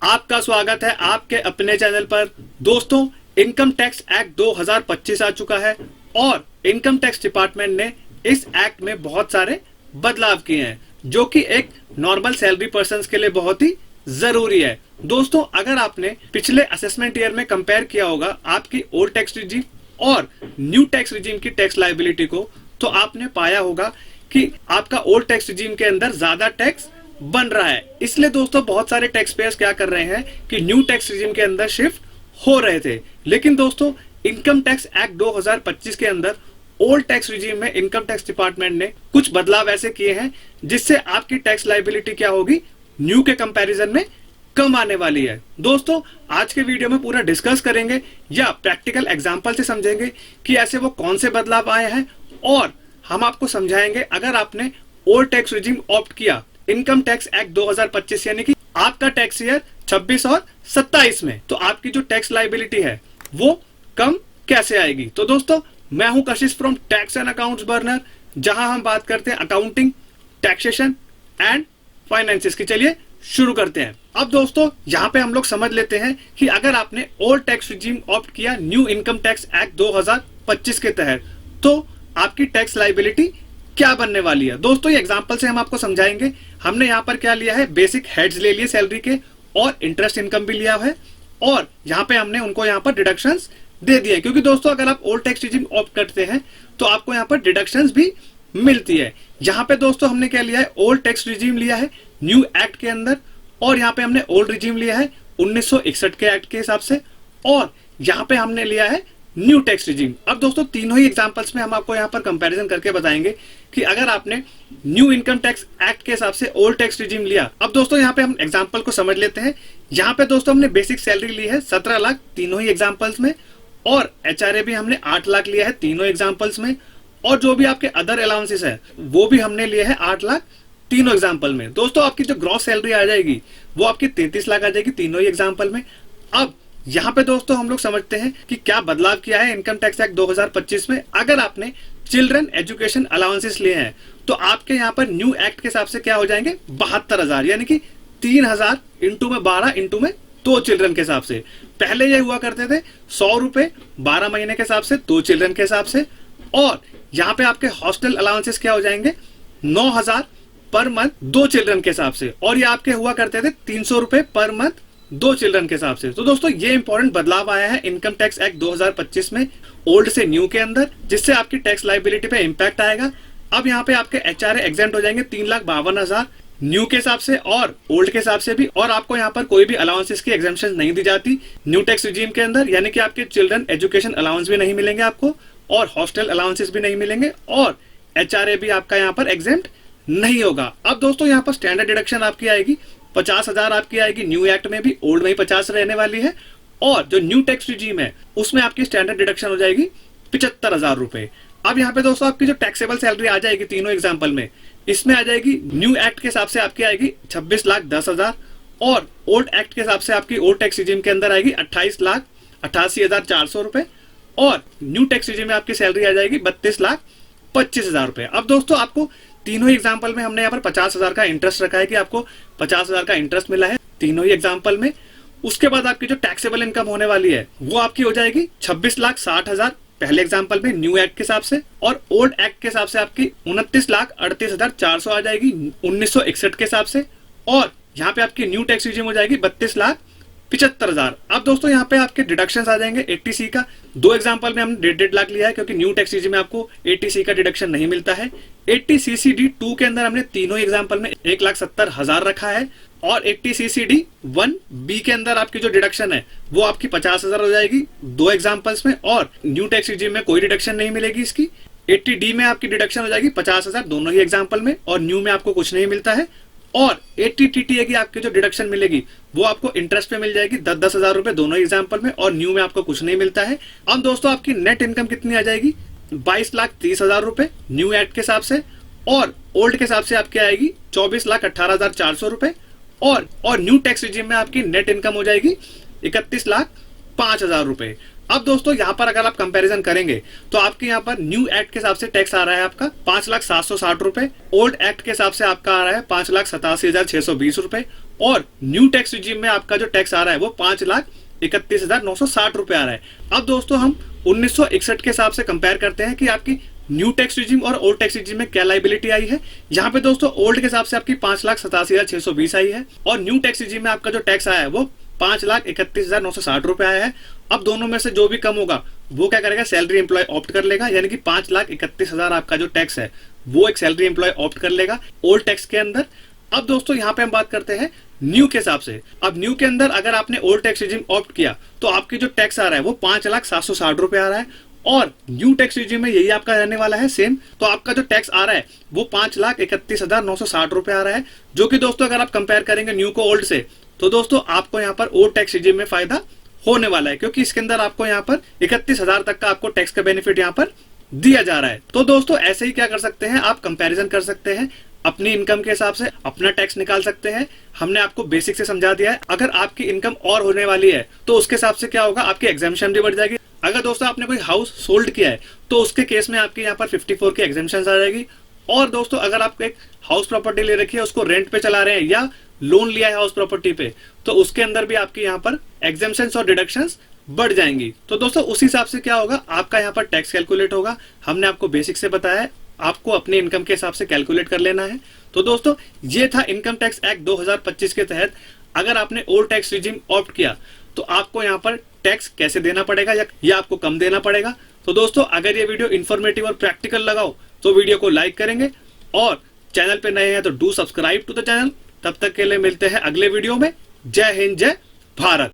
आपका स्वागत है आपके अपने चैनल पर। दोस्तों, इनकम टैक्स एक्ट 2025 आ चुका है और इनकम टैक्स डिपार्टमेंट ने इस एक्ट में बहुत सारे बदलाव किए हैं जो कि एक नॉर्मल सैलरी पर्सन के लिए बहुत ही जरूरी है। दोस्तों, अगर आपने पिछले असेसमेंट ईयर में कंपेयर किया होगा आपकी ओल्ड टैक्स रिजीम और न्यू टैक्स रिजीम की टैक्स लायबिलिटी को, तो आपने पाया होगा कि आपका ओल्ड टैक्स रिजीम के अंदर ज्यादा टैक्स बन रहा है। इसलिए दोस्तों बहुत सारे टैक्स पेयर्स क्या कर रहे हैं कि न्यू टैक्स रिजीम के अंदर शिफ्ट हो रहे थे। लेकिन दोस्तों, इनकम टैक्स एक्ट 2025 के अंदर ओल्ड टैक्स रिजीम में इनकम टैक्स डिपार्टमेंट ने कुछ बदलाव ऐसे किए हैं जिससे आपकी टैक्स लायबिलिटी क्या होगी, न्यू के कंपैरिजन में कम आने वाली है। दोस्तों, आज के वीडियो में पूरा डिस्कस करेंगे या प्रैक्टिकल एग्जांपल से समझेंगे कि ऐसे वो कौन से बदलाव आए हैं, और हम आपको समझाएंगे अगर आपने ओल्ड टैक्स रिजीम ऑप्ट किया इनकम टैक्स एक्ट 2025 यानी कि आपका टैक्स ईयर 26 और 27 में, तो आपकी जो टैक्स लायबिलिटी है वो कम कैसे आएगी। तो दोस्तों, मैं हूं कशिश from tax and accounts burner, जहां हम बात करते हैं अकाउंटिंग, टैक्सेशन एंड फाइनेंसिस की। चलिए शुरू करते हैं। अब दोस्तों, यहाँ पे हम लोग समझ लेते हैं कि अगर आपने ओल्ड टैक्स रिजीम ऑप्ट किया न्यू इनकम टैक्स एक्ट 2025 के तहत, तो आपकी टैक्स लायबिलिटी क्या बनने वाली है। दोस्तों, ये एग्जांपल से हम आपको समझाएंगे। हमने यहाँ पर क्या लिया है, बेसिक हेड्स ले लिए सैलरी के और इंटरेस्ट इनकम भी लिया है, और यहाँ पे हमने उनको यहाँ पर डिडक्शंस दे दिए, क्योंकि दोस्तों अगर आप ओल्ड टैक्स रिजीम ऑप्ट करते हैं तो आपको यहाँ पर डिडक्शंस भी मिलती है। यहाँ पे दोस्तों हमने क्या लिया है, ओल्ड टैक्स रिजीम लिया है न्यू एक्ट के अंदर, और यहाँ पे हमने ओल्ड रिजीम लिया है 1961 के एक्ट के हिसाब से, और यहाँ पे हमने लिया है न्यू टैक्स रिजीम। अब दोस्तों तीनों ही एग्जांपल्स में हम आपको यहाँ पर कंपैरिजन करके बताएंगे कि अगर आपने न्यू इनकम टैक्स एक्ट के हिसाब से ओल्ड टैक्स रिजीम लिया। अब दोस्तों यहाँ पे हम एग्जांपल को समझ लेते हैं। यहाँ पे दोस्तों हमने बेसिक सैलरी ली है 17 लाख तीनों ही एग्जांपल्स में, और एचआरए भी हमने 8 लाख लिया है तीनों एग्जांपल्स में, और जो भी आपके अदर अलाउंसेस है वो भी हमने लिए है 8 लाख तीनों एग्जाम्पल में। दोस्तों, आपकी जो ग्रॉस सैलरी आ जाएगी वो आपकी 33 लाख आ जाएगी तीनों ही एग्जाम्पल में। अब यहाँ पे दोस्तों हम लोग समझते हैं कि क्या बदलाव किया है इनकम टैक्स एक्ट 2025 में। अगर आपने चिल्ड्रन एजुकेशन अलाउंसेस लिए हैं तो आपके यहाँ पर न्यू एक्ट के हिसाब से क्या हो जाएंगे, 72,000, यानी कि 3,000 इंटू में 12 इंटू में 2 चिल्ड्रन के हिसाब से। पहले ये हुआ करते थे 100 रुपए 12 महीने के हिसाब से 2 चिल्ड्रन के हिसाब से, और यहाँ पे आपके हॉस्टल अलाउंसेस क्या हो जाएंगे 9,000 पर मंथ 2 चिल्ड्रन के हिसाब से, और ये आपके हुआ करते थे 300 रुपए पर मंथ 2 चिल्ड्रन के हिसाब से। तो दोस्तों ये इंपॉर्टेंट बदलाव आया है इनकम टैक्स एक्ट 2025 में ओल्ड से न्यू के अंदर, जिससे आपकी टैक्स लायबिलिटी पे इंपैक्ट आएगा। अब यहाँ पे आपके एचआरए एग्जेम्प्ट हो जाएंगे 3,52,000 न्यू के हिसाब से और ओल्ड के हिसाब से भी, और आपको यहाँ पर कोई भी अलाउंसेस की एग्जेम्पशन नहीं दी जाती न्यू टैक्स रिजीम के अंदर, यानी कि आपके चिल्ड्रन एजुकेशन अलाउंस भी नहीं मिलेंगे आपको, और हॉस्टल अलाउंसेस भी नहीं मिलेंगे, और एचआरए भी आपका यहाँ पर एग्जेम्प्ट नहीं होगा। अब दोस्तों यहाँ पर स्टैंडर्ड डिडक्शन आपकी आएगी 50,000 आपकी आएगी न्यू एक्ट में भी, ओल्ड में ही 50 रहने वाली है, और जो न्यू टैक्स रिजीम है उसमें आपकी स्टैंडर्ड डिडक्शन हो जाएगी 75,000 रुपए। अब यहाँ पे दोस्तों आपकी जो टैक्सेबल सैलरी आ जाएगी तीनों एग्जाम्पल में, इसमें आ जाएगी न्यू एक्ट के हिसाब से आपकी आएगी 26,10,000, और ओल्ड एक्ट के हिसाब से आपकी ओल्ड टैक्स रिजीम के अंदर आएगी 28,88,400 रुपए, और न्यू टैक्स रिजीम में आपकी सैलरी आ जाएगी 32,25,000 रुपए। अब दोस्तों आपको तीनों ही एग्जाम्पल में हमने यहाँ पर 50,000 का इंटरेस्ट रखा है कि आपको 50,000 का इंटरेस्ट मिला है तीनों ही एग्जाम्पल में। उसके बाद आपकी जो टैक्सेबल इनकम होने वाली है वो आपकी हो जाएगी 26,60,000 पहले एग्जाम्पल में न्यू एक्ट के हिसाब से, और ओल्ड एक्ट के हिसाब से आपकी 29,38,400 आ जाएगी 1961 के हिसाब से, और यहाँ पे आपकी न्यू टैक्स रिजीम हो जाएगी 32,75,000। अब दोस्तों यहाँ पे आपके डिडक्शंस आ जाएंगे 80C का। 2 एग्जांपल में हमने 1.5 लाख लिया है क्योंकि न्यू टैक्स रिजीम में आपको 80C का डिडक्शन नहीं मिलता है। 80CCD2 के अंदर हमने तीनों एग्जांपल में 1,70,000 रखा है, और 80CCD1B के अंदर आपकी जो डिडक्शन है वो आपकी 50,000 हो जाएगी 2 एग्जांपल्स में, और न्यू टैक्स रिजीम में कोई डिडक्शन नहीं मिलेगी इसकी। 80D में आपकी डिडक्शन हो जाएगी 50,000 दोनों ही एग्जाम्पल में, और न्यू में आपको कुछ नहीं मिलता है, और 80TTA की आपकी जो डिडक्शन मिलेगी वो आपको इंटरेस्ट पे मिल जाएगी 10,000 रुपए दोनों एग्जाम्पल में, और न्यू में आपको कुछ नहीं मिलता है। अब दोस्तों आपकी नेट इनकम कितनी आ जाएगी 22,30,000 रुपए न्यू एक्ट के हिसाब से, और ओल्ड के हिसाब से आपकी आएगी 24,18,400 रुपए, और न्यू टैक्स रिजीम में आपकी नेट इनकम हो जाएगी 31,05,000 रुपए। अब दोस्तों यहाँ पर अगर आप कंपैरिजन करेंगे तो आपके यहाँ पर न्यू एक्ट के हिसाब से टैक्स आ रहा है आपका 5,07,60 रुपए, ओल्ड एक्ट के हिसाब से आपका आ रहा है 5,87,620 रुपए, और न्यू टैक्स रिजीम में आपका जो टैक्स आ रहा है वो 5,31,960 रुपए आ रहा है। अब दोस्तों हम 1961 के हिसाब से कंपेयर करते हैं कि आपकी न्यू टैक्स रिजीम और ओल्ड टैक्स रिजीम में क्या लाइबिलिटी आई है। यहाँ पे दोस्तों ओल्ड के हिसाब से आपकी 5,87,620 आई है और न्यू टैक्स रिजीम में आपका जो टैक्स आया है वो 5,31,960 रुपए आया है। अब दोनों में से जो भी कम होगा वो क्या करेगा, सैलरी एम्प्लॉय ऑप्ट कर लेगा, यानी कि 5,31,000 आपका जो टैक्स है वो एक सैलरी एम्प्लॉय ऑप्ट कर लेगा ओल्ड टैक्स के अंदर। अब दोस्तों यहाँ पे हम बात करते हैं न्यू के हिसाब से। अब न्यू के अंदर अगर आपने ओल्ड टैक्स रिजीम ऑप्ट किया तो आपकी जो टैक्स आ रहा है वो 5,0760 रुपए आ रहा है और न्यू टैक्स रिजीम में यही आपका रहने वाला है सेम। तो आपका जो टैक्स आ रहा है वो 5,31,960 रुपए आ रहा है, जो कि दोस्तों अगर आप कंपेयर करेंगे न्यू को ओल्ड से तो दोस्तों आपको यहाँ पर ओल्ड टैक्स रिजीम में फायदा होने वाला है, क्योंकि इसके अंदर आपको यहाँ पर 31,000 तक का आपको टैक्स का बेनिफिट यहाँ पर दिया जा रहा है। तो दोस्तों ऐसे ही क्या कर सकते हैं, आप कंपैरिजन कर सकते हैं, अपनी इनकम के हिसाब से अपना टैक्स निकाल सकते हैं। हमने आपको बेसिक से समझा दिया है। अगर आपकी इनकम और होने वाली है तो उसके हिसाब से क्या होगा, आपकी एग्जेम्पशन भी बढ़ जाएगी। अगर दोस्तों आपने कोई हाउस सोल्ड किया है तो उसके केस में आपके यहाँ पर 54 की एग्जेम्पशन आ जाएगी। और दोस्तों अगर आप एक हाउस प्रॉपर्टी ले रखी है, उसको रेंट पे चला रहे हैं या लोन लिया है हाउस प्रॉपर्टी पे, तो उसके अंदर भी आपके यहाँ पर एग्जेम्पशंस और डिडक्शंस बढ़ जाएंगी। तो दोस्तों उस हिसाब से क्या होगा, आपका यहाँ पर टैक्स कैलकुलेट होगा। हमने आपको बेसिक से बताया है, आपको अपनी इनकम के हिसाब से कैलकुलेट कर लेना है। तो दोस्तों ये था इनकम टैक्स एक्ट 2025 के तहत अगर आपने ओल्ड टैक्स रिजीम ऑप्ट किया तो आपको यहाँ पर टैक्स कैसे देना पड़ेगा या आपको कम देना पड़ेगा। तो दोस्तों अगर ये वीडियो इन्फॉर्मेटिव और प्रैक्टिकल लगाओ तो वीडियो को लाइक करेंगे और चैनल पे नए हैं तो do subscribe to the channel. तब तक के लिए मिलते हैं अगले वीडियो में। जय हिंद, जय भारत।